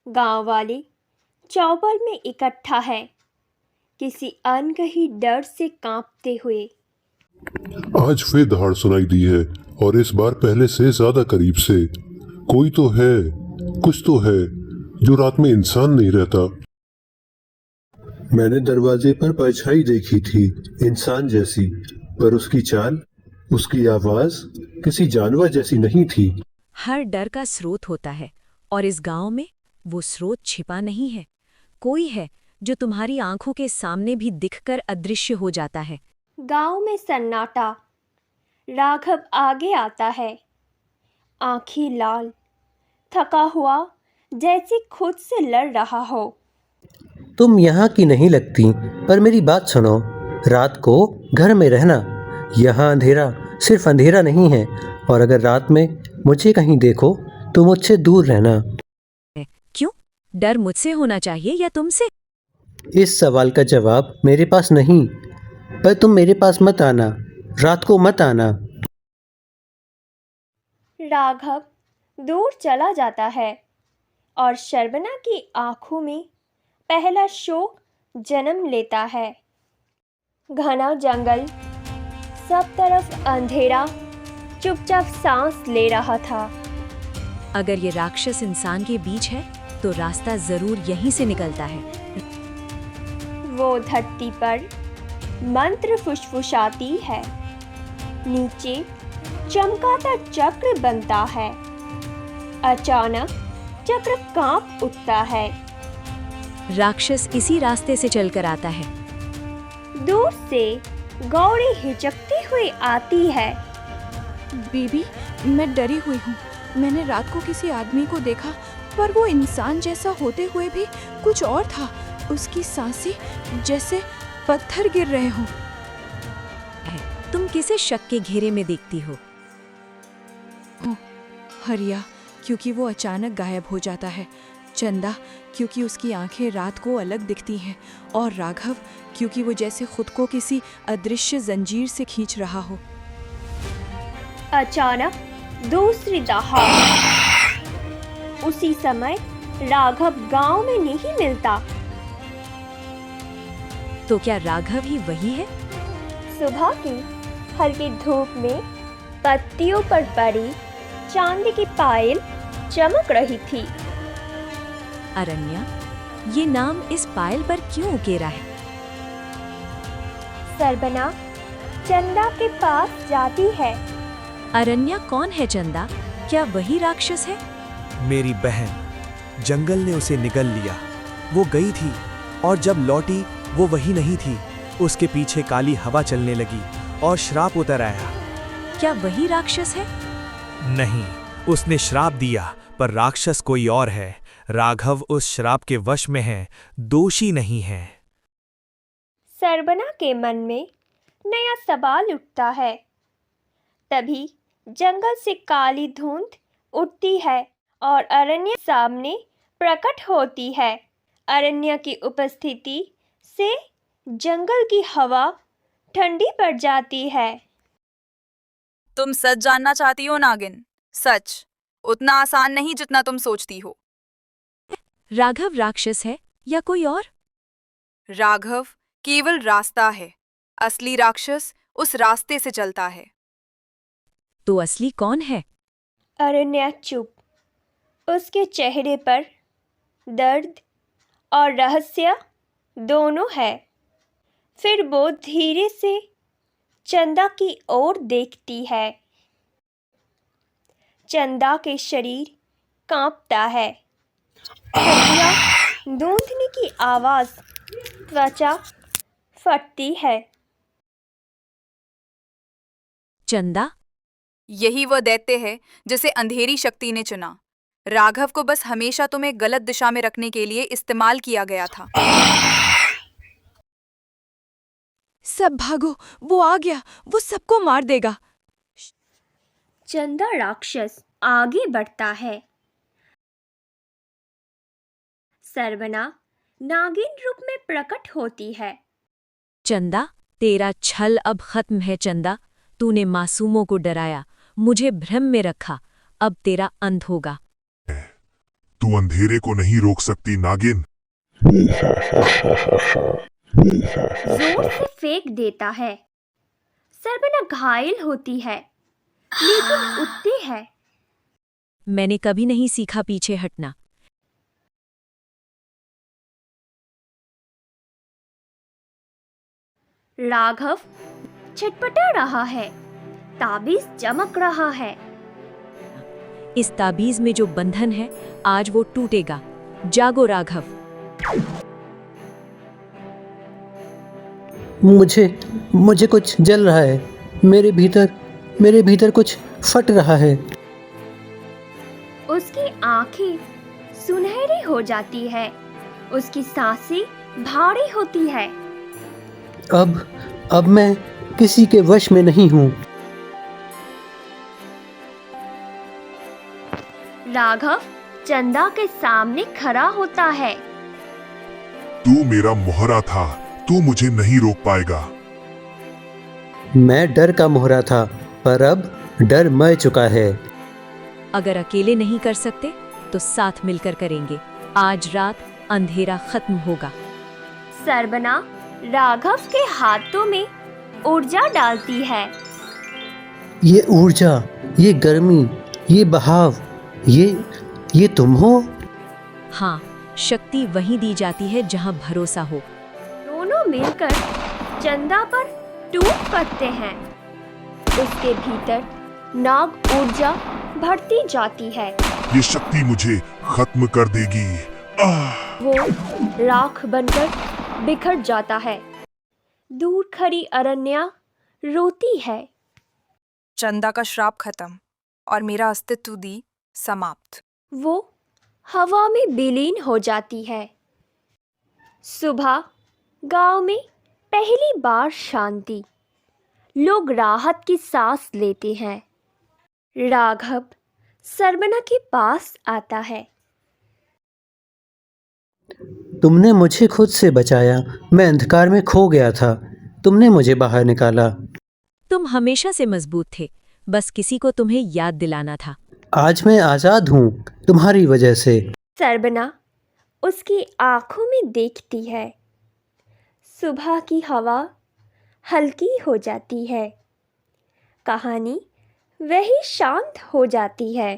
गांव वाले चौबल में इकट्ठा है, किसी अनकही डर से कांपते हुए। आज फिर दहाड़ सुनाई दी है और इस बार पहले से ज्यादा करीब से। कोई तो है, कुछ तो है जो रात में इंसान नहीं रहता। मैंने दरवाजे पर परछाई देखी थी, इंसान जैसी, पर उसकी चाल, उसकी आवाज किसी जानवर जैसी नहीं थी। हर डर का स्रोत होता है और इस गांव में वो स्रोत छिपा नहीं है। कोई है जो तुम्हारी आंखों के सामने भी दिखकर अदृश्य हो जाता है। गांव में सन्नाटा। राघव आगे आता है, आंखें लाल, थका हुआ, जैसे खुद से लड़ रहा हो। तुम यहाँ की नहीं लगती, पर मेरी बात सुनो। रात को घर में रहना। यहाँ अंधेरा सिर्फ अंधेरा नहीं है, और अगर रात में मुझे कहीं देखो तो मुझसे दूर रहना। क्यों? डर मुझसे होना चाहिए या तुमसे? इस सवाल का जवाब मेरे पास नहीं, पर तुम मेरे पास मत आना, रात को मत आना। राघव दूर चला जाता है और शर्वना की आंखों में पहला शोक जन्म लेता है। घना जंगल, सब तरफ अंधेरा चुपचाप सांस ले रहा था। अगर ये राक्षस इंसान के बीच है तो रास्ता जरूर यहीं से निकलता है। वो धरती पर मंत्र फुसफुसाती है, नीचे चमकाता चक्र बनता है। अचानक चक्र कांप उठता है। राक्षस इसी रास्ते से चलकर आता है। दूर से गौरी हिचकती हुई आती है। बीबी, मैं डरी हुई हूँ। मैंने रात को किसी आदमी को देखा, पर वो इंसान जैसा होते हुए भी कुछ और था। उसकी सांसें जैसे पत्थर गिर रहे हों। तुम किसे शक के घेरे में देखती हो? हरिया, क्योंकि वो अचानक गायब हो जाता है। चंदा, क्योंकि उसकी आंखें रात को अलग दिखती हैं। और राघव, क्योंकि वो जैसे खुद को किसी अदृश्य जंजीर से खींच रहा हो। अचानक दूसरी दहाड़। उसी समय राघव गांव में नहीं मिलता। तो क्या राघव ही वही है? सुबह की हल्की धूप में पत्तियों पर पड़ी चांदी की पायल चमक रही थी। अरण्या, ये नाम इस पायल पर क्यों उकेरा है? सरबना चंदा के पास जाती है। अरण्या कौन है चंदा? क्या वही राक्षस है? मेरी बहन। जंगल ने उसे निगल लिया। वो गई थी और जब लौटी वो वही नहीं थी। उसके पीछे काली हवा चलने लगी और श्राप उतर आया। क्या वही राक्षस है? नहीं, उसने श्राप दिया, पर राक्षस कोई और है। राघव उस श्राप के वश में है, दोषी नहीं है। सरबना के मन में नया सवाल उठता है। तभी जंगल से काली धुंध उठती है और अरण्य सामने प्रकट होती है। अरण्य की उपस्थिति से जंगल की हवा ठंडी पड़ जाती है। तुम सच जानना चाहती हो नागिन? सच उतना आसान नहीं जितना तुम सोचती हो। राघव राक्षस है या कोई और? राघव केवल रास्ता है। असली राक्षस उस रास्ते से चलता है। तो असली कौन है? अरण्या चुप। उसके चेहरे पर दर्द और रहस्य दोनों है। फिर वो धीरे से चंदा की ओर देखती है। चंदा के शरीर कांपता है। हड्डियां गूंजने की आवाज, त्वचा फटती है। चंदा? यही वह दैत्य है जिसे अंधेरी शक्ति ने चुना। राघव को बस हमेशा तुम्हें गलत दिशा में रखने के लिए इस्तेमाल किया गया था। सब भागो, वो आ गया। वो सबको मार देगा। चंदा राक्षस आगे बढ़ता है। सरवना नागिन रूप में प्रकट होती है। चंदा, तेरा छल अब खत्म है। चंदा, तूने मासूमों को डराया, मुझे भ्रम में रखा। अब तेरा अंत होगा। तू अंधेरे को नहीं रोक सकती नागिन। जोर से फेंक देता है। सरबना घायल होती है, लेकिन उठती है। मैंने कभी नहीं सीखा पीछे हटना। राघव छटपटा रहा है। ताबीज चमक रहा है। इस ताबीज में जो बंधन है, आज वो टूटेगा। जागो राघव। मुझे कुछ जल रहा है। मेरे भीतर कुछ फट रहा है। उसकी आंखें सुनहरी हो जाती है। उसकी सांसें भारी होती है। अब मैं किसी के वश में नहीं हूँ। राघव चंदा के सामने खड़ा होता है। तू मेरा मोहरा था, तू मुझे नहीं रोक पाएगा। मैं डर का मोहरा था, पर अब डर मर चुका है। अगर अकेले नहीं कर सकते तो साथ मिलकर करेंगे। आज रात अंधेरा खत्म होगा। सरबना राघव के हाथों में ऊर्जा डालती है। ये ऊर्जा, ये गर्मी, ये बहाव, ये तुम हो? हाँ, शक्ति वहीं दी जाती है जहाँ भरोसा हो। दोनों मिलकर चंदा पर टूट पड़ते हैं। उसके भीतर नाग ऊर्जा बढ़ती जाती है। ये शक्ति मुझे खत्म कर देगी। आह! वो राख बनकर बिखर जाता है। दूर खड़ी अरण्या रोती है। चंदा का श्राप खत्म और मेरा अस्तित्व दी समाप्त। वो हवा में विलीन हो जाती है। सुबह गांव में पहली बार शांति। लोग राहत की सांस लेते हैं। राघव सरबना के पास आता है। तुमने मुझे खुद से बचाया। मैं अंधकार में खो गया था। तुमने मुझे बाहर निकाला। तुम हमेशा से मजबूत थे, बस किसी को तुम्हें याद दिलाना था। आज मैं आज़ाद हूँ, तुम्हारी वजह से। सरबना उसकी आंखों में देखती है। सुबह की हवा हल्की हो जाती है। कहानी वही शांत हो जाती है।